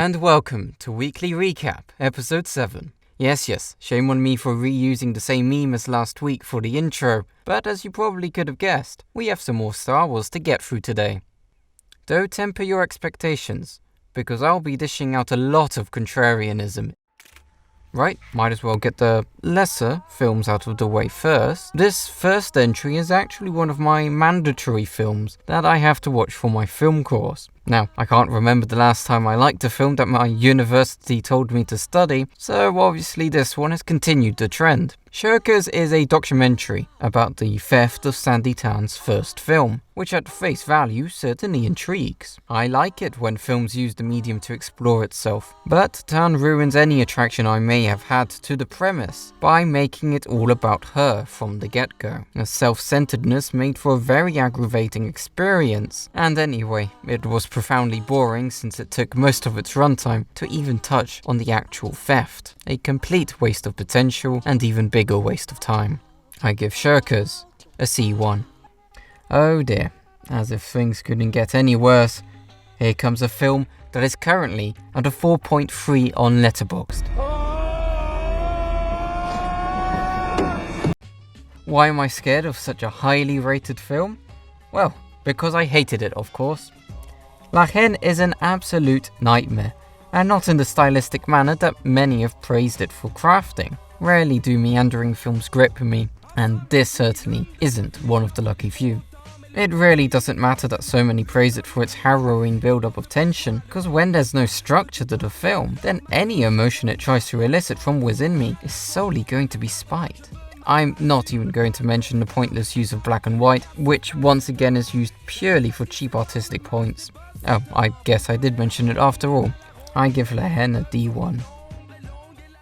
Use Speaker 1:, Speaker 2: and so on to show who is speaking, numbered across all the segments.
Speaker 1: and welcome to Weekly Recap, Episode 7. Yes, shame on me for reusing the same meme as last week for the intro, but as you probably could have guessed, we have some more Star Wars to get through today. Though temper your expectations, because I'll be dishing out a lot of contrarianism. Right, might as well get the lesser films out of the way first. This first entry is actually one of my mandatory films that I have to watch for my film course. Now, I can't remember the last time I liked a film that my university told me to study, so obviously this one has continued the trend. Shirkers is a documentary about the theft of Sandy Town's first film, which at face value certainly intrigues. I like it when films use the medium to explore itself, but Town ruins any attraction I may have had to the premise by making it all about her from the get-go. A self-centeredness made for a very aggravating experience, and anyway, it was profoundly boring since it took most of its runtime to even touch on the actual theft. A complete waste of potential and even bigger waste of time. I give Shirkers a C1. Oh dear, as if things couldn't get any worse, here comes a film that is currently at a 4.3 on letterboxd. Why am I scared of such a highly rated film? Well, because I hated it, of course. Haine is an absolute nightmare, and not in the stylistic manner that many have praised it for crafting. Rarely do meandering films grip me, and this certainly isn't one of the lucky few. It really doesn't matter that so many praise it for its harrowing build-up of tension, because when there's no structure to the film, then any emotion it tries to elicit from within me is solely going to be spite. I'm not even going to mention the pointless use of black and white, which once again is used purely for cheap artistic points. Oh, I guess I did mention it after all. I give Haine a D1.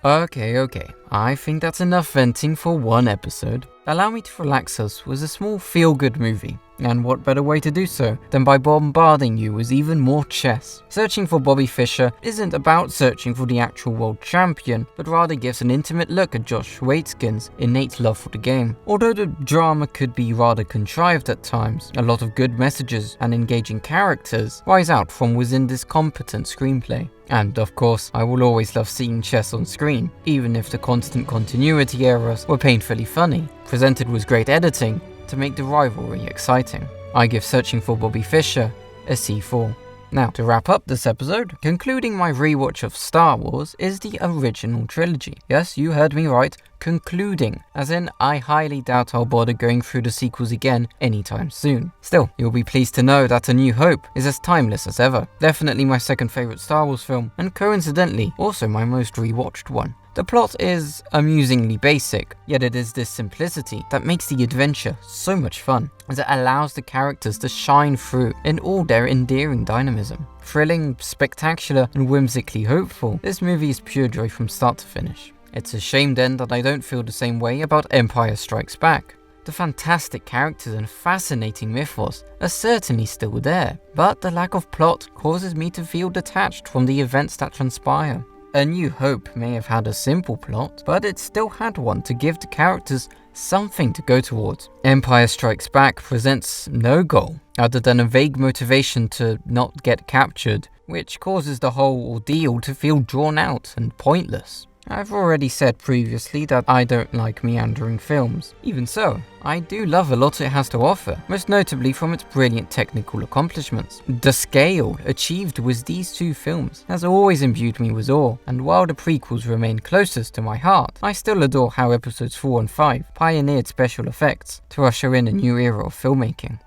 Speaker 1: Okay, I think that's enough venting for one episode. Allow me to relax us with a small feel-good movie. And what better way to do so than by bombarding you with even more chess? Searching for Bobby Fischer isn't about searching for the actual world champion, but rather gives an intimate look at Josh Waitzkin's innate love for the game. Although the drama could be rather contrived at times, a lot of good messages and engaging characters rise out from within this competent screenplay. And of course, I will always love seeing chess on screen, even if the constant continuity errors were painfully funny, presented with great editing to make the rivalry exciting. I give Searching for Bobby Fischer a C4. Now, to wrap up this episode, concluding my rewatch of Star Wars is the original trilogy. Yes, you heard me right, concluding, as in I highly doubt I'll bother going through the sequels again anytime soon. Still, you'll be pleased to know that A New Hope is as timeless as ever. Definitely my second favourite Star Wars film, and coincidentally, also my most rewatched one. The plot is amusingly basic, yet it is this simplicity that makes the adventure so much fun, as it allows the characters to shine through in all their endearing dynamism. Thrilling, spectacular, and whimsically hopeful, this movie is pure joy from start to finish. It's a shame then that I don't feel the same way about Empire Strikes Back. The fantastic characters and fascinating mythos are certainly still there, but the lack of plot causes me to feel detached from the events that transpire. A New Hope may have had a simple plot, but it still had one to give the characters something to go towards. Empire Strikes Back presents no goal, other than a vague motivation to not get captured, which causes the whole ordeal to feel drawn out and pointless. I've already said previously that I don't like meandering films. Even so, I do love a lot it has to offer, most notably from its brilliant technical accomplishments. The scale achieved with these two films has always imbued me with awe, and while the prequels remain closest to my heart, I still adore how episodes 4 and 5 pioneered special effects to usher in a new era of filmmaking.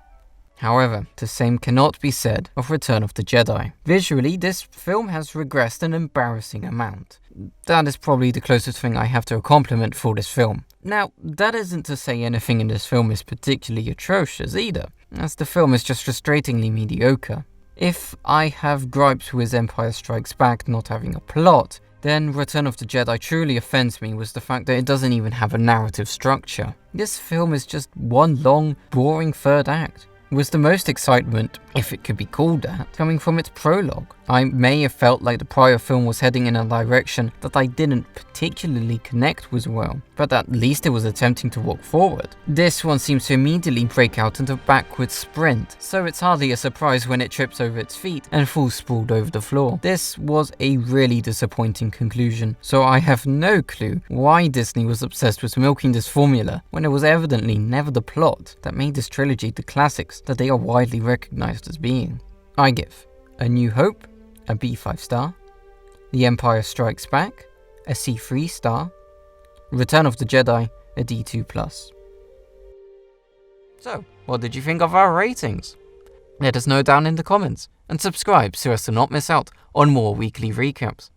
Speaker 1: However, the same cannot be said of Return of the Jedi. Visually, this film has regressed an embarrassing amount. That is probably the closest thing I have to a compliment for this film. Now, that isn't to say anything in this film is particularly atrocious either, as the film is just frustratingly mediocre. If I have gripes with Empire Strikes Back not having a plot, then Return of the Jedi truly offends me with the fact that it doesn't even have a narrative structure. This film is just one long, boring third act, with the most excitement, if it could be called that, coming from its prologue. I may have felt like the prior film was heading in a direction that I didn't particularly connect with well, but at least it was attempting to walk forward. This one seems to immediately break out into a backward sprint, so it's hardly a surprise when it trips over its feet and falls sprawled over the floor. This was a really disappointing conclusion, so I have no clue why Disney was obsessed with milking this formula when it was evidently never the plot that made this trilogy the classics that they are widely recognized as being. I give A New Hope a B5 star, The Empire Strikes Back a C3 star, Return of the Jedi a D2+. So, what did you think of our ratings? Let us know down in the comments, and subscribe so as to not miss out on more weekly recaps.